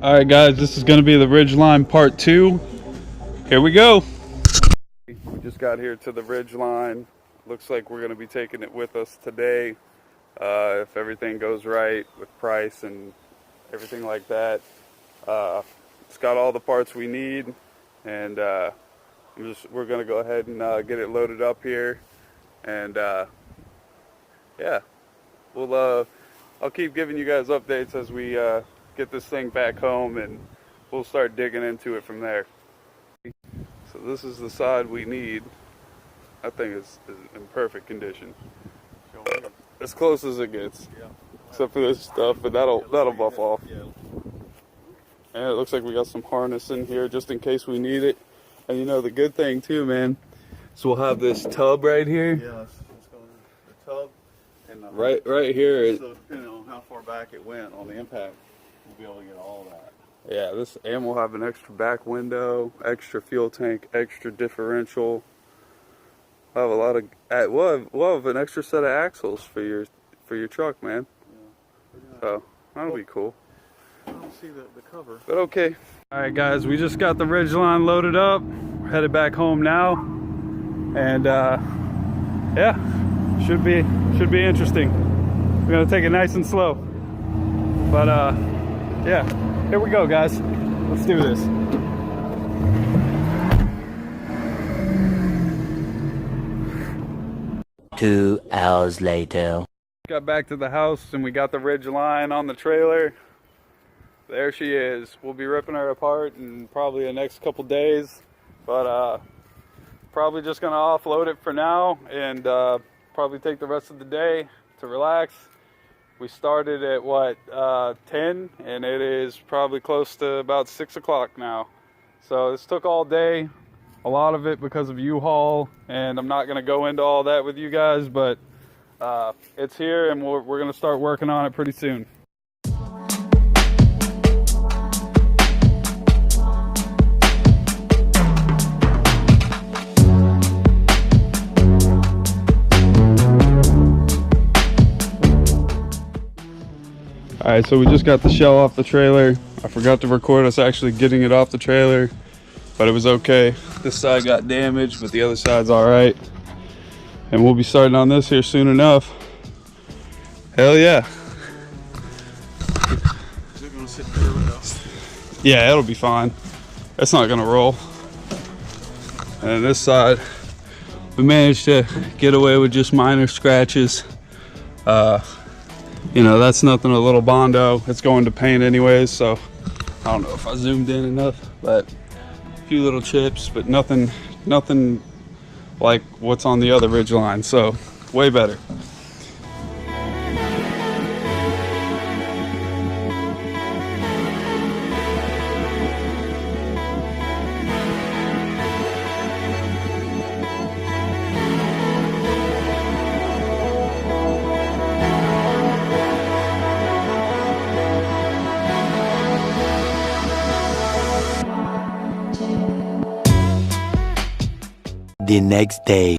All right, guys, this is going to be the Ridgeline Part 2. Here we go. We just got here to the Ridgeline. Looks like we're going to be taking it with us today. If everything goes right with price and everything like that. It's got all the parts we need, and we're going to go ahead and get it loaded up here. And yeah, I'll keep giving you guys updates as we get this thing back home, and we'll start digging into it from there. So this is the side we need. That thing is in perfect condition, as close as it gets, except for this stuff, but that'll buff off. And it looks like we got some harness in here just in case we need it. And you know the good thing too, man, so we'll have this tub right here. Yeah, it's going to the tub. And right here. So depending on how far back it went on the impact, we'll be able to get all that. Yeah, and we'll have an extra back window, extra fuel tank, extra differential. We'll have a lot of we'll have an extra set of axles for your truck, man. Yeah. So that'll be cool. I don't see the cover. But okay. All right, guys, we just got the Ridgeline loaded up. We're headed back home now, and yeah, should be interesting. We're gonna take it nice and slow, but yeah, here we go, guys. Let's do this. Two hours later. Got back to the house and we got the Ridgeline on the trailer. There she is. We'll be ripping her apart in probably the next couple days, but probably just gonna offload it for now and probably take the rest of the day to relax. We started at what 10, and it is probably close to about 6 o'clock now. So this took all day, a lot of it because of U-Haul, and I'm not gonna go into all that with you guys, but it's here and we're gonna start working on it pretty soon. All right, so we just got the shell off the trailer. I forgot to record us actually getting it off the trailer, but it was okay. This side got damaged, but the other side's all right. And we'll be starting on this here soon enough. Hell yeah. Is it going to sit there with us? Yeah, it'll be fine. It's not gonna roll. And this side, we managed to get away with just minor scratches. You know, that's nothing, a little Bondo. It's going to paint anyways, so I don't know if I zoomed in enough, but a few little chips, but nothing like what's on the other Ridgeline, so way better. The next day.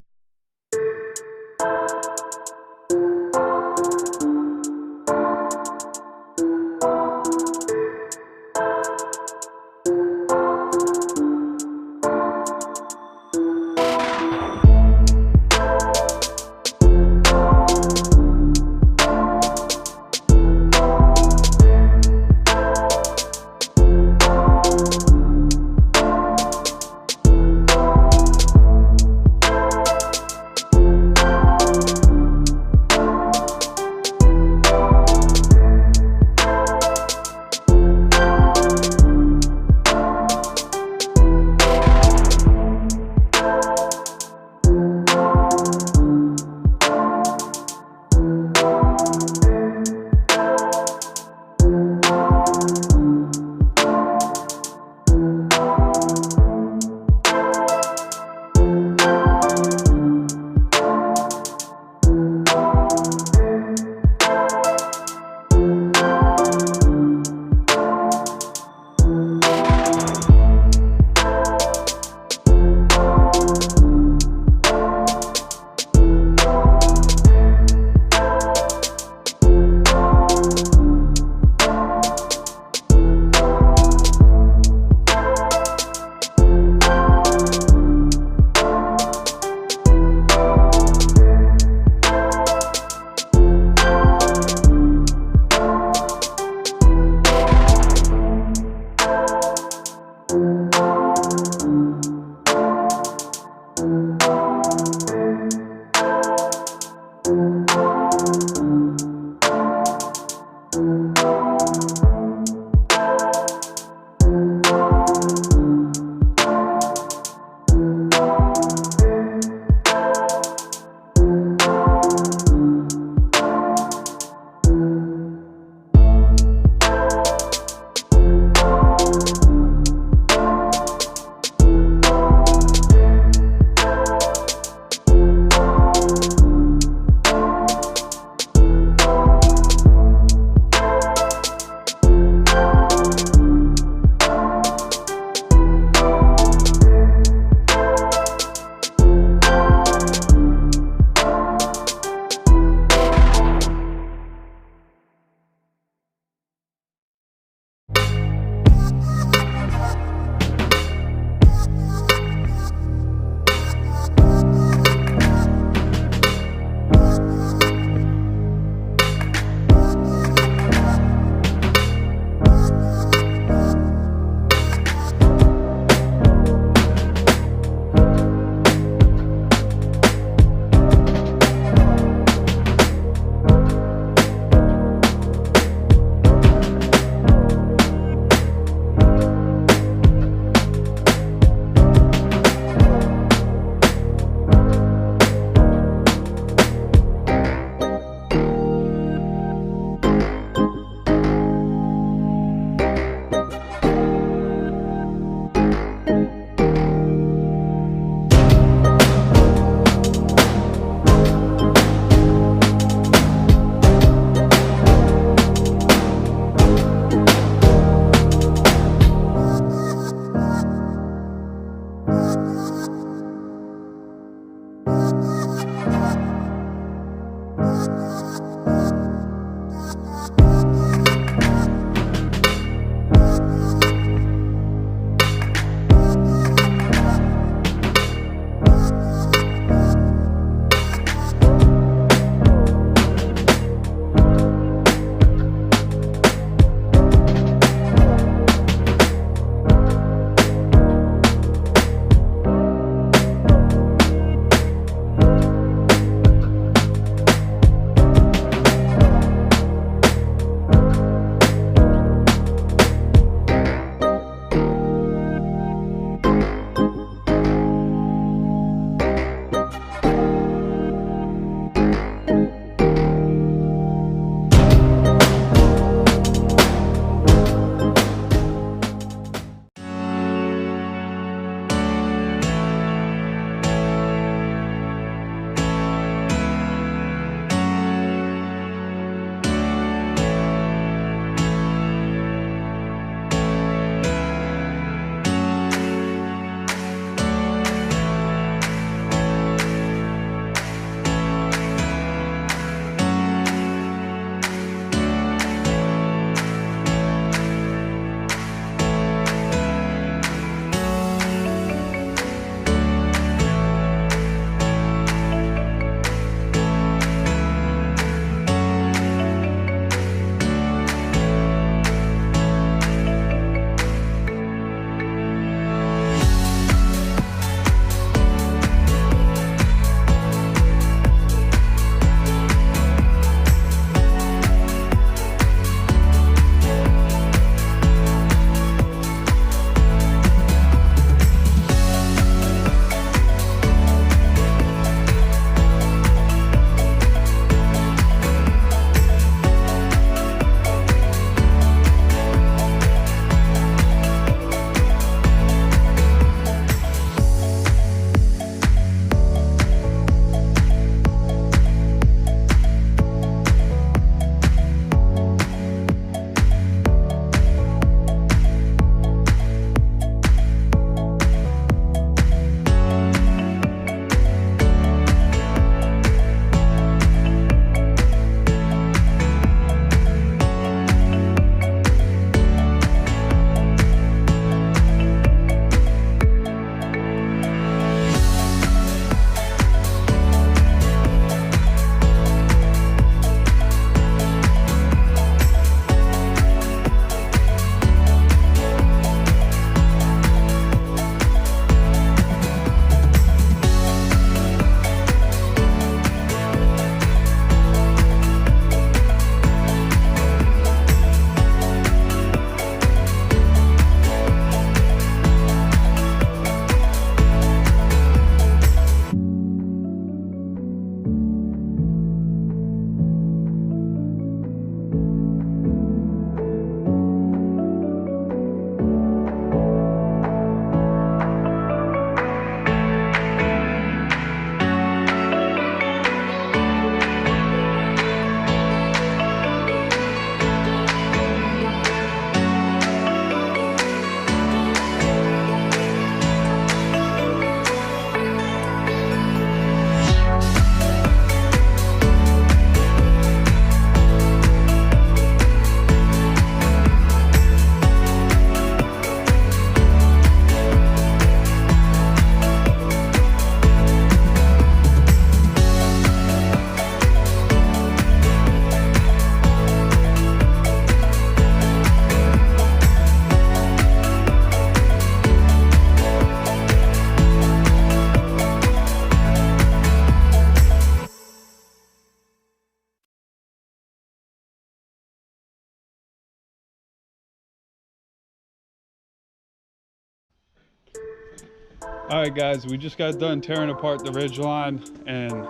Alright guys, we just got done tearing apart the Ridgeline, and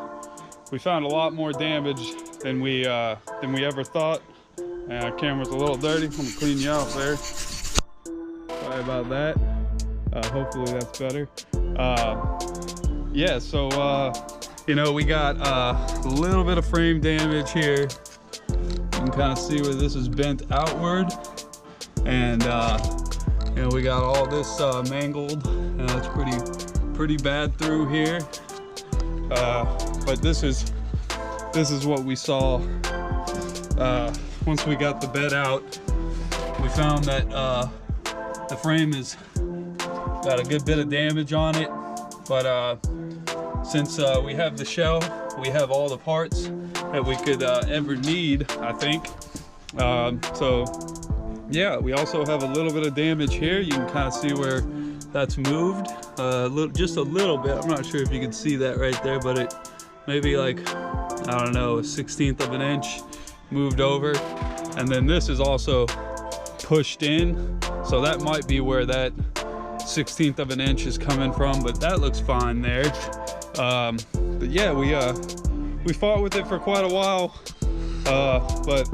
we found a lot more damage than we ever thought. Camera's a little dirty. I'm gonna clean you out there. Sorry about that. Hopefully that's better. Yeah, so you know, we got a little bit of frame damage here. You can kind of see where this is bent outward, and you know, we got all this mangled. It's pretty bad through here. But this is what we saw once we got the bed out. We found that the frame has got a good bit of damage on it, but since we have the shell, we have all the parts that we could ever need, I think. So yeah, we also have a little bit of damage here. You can kind of see where that's moved just a little bit. I'm not sure if you can see that right there, but it maybe like, I don't know, a 1/16 of an inch moved over. And then this is also pushed in, so that might be where that 1/16 of an inch is coming from, but that looks fine there. But yeah, we fought with it for quite a while, but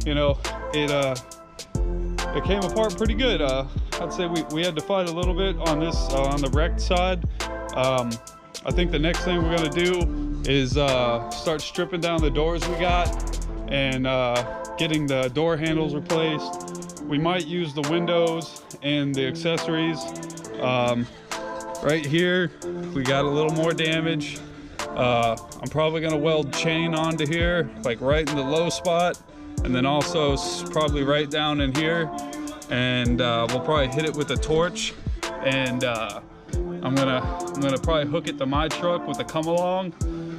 you know, it came apart pretty good. I'd say we had to fight a little bit on this on the wrecked side. I think the next thing we're gonna do is start stripping down the doors we got and getting the door handles replaced. We might use the windows and the accessories. Right here, we got a little more damage. I'm probably gonna weld chain onto here, like right in the low spot, and then also probably right down in here. And we'll probably hit it with a torch, and I'm gonna probably hook it to my truck with a come along,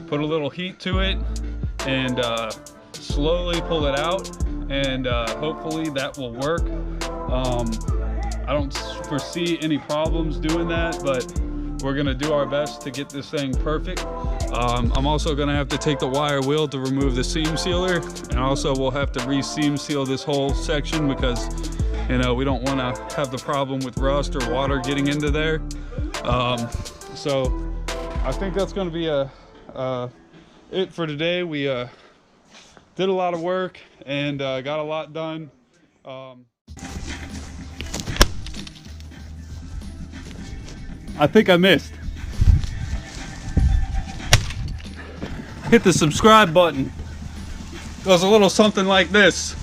put a little heat to it, and slowly pull it out, and hopefully that will work. I don't foresee any problems doing that, but we're gonna do our best to get this thing perfect. I'm also gonna have to take the wire wheel to remove the seam sealer, and also we'll have to re-seam seal this whole section because, you know, we don't want to have the problem with rust or water getting into there. So I think that's going to be it for today. We did a lot of work and got a lot done. I think I missed. Hit the subscribe button. Goes a little something like this.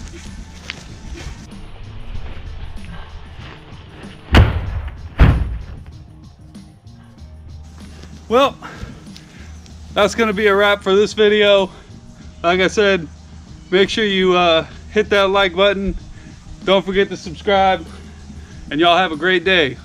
Well, that's going to be a wrap for this video. Like I said, make sure you hit that like button. Don't forget to subscribe, and y'all have a great day.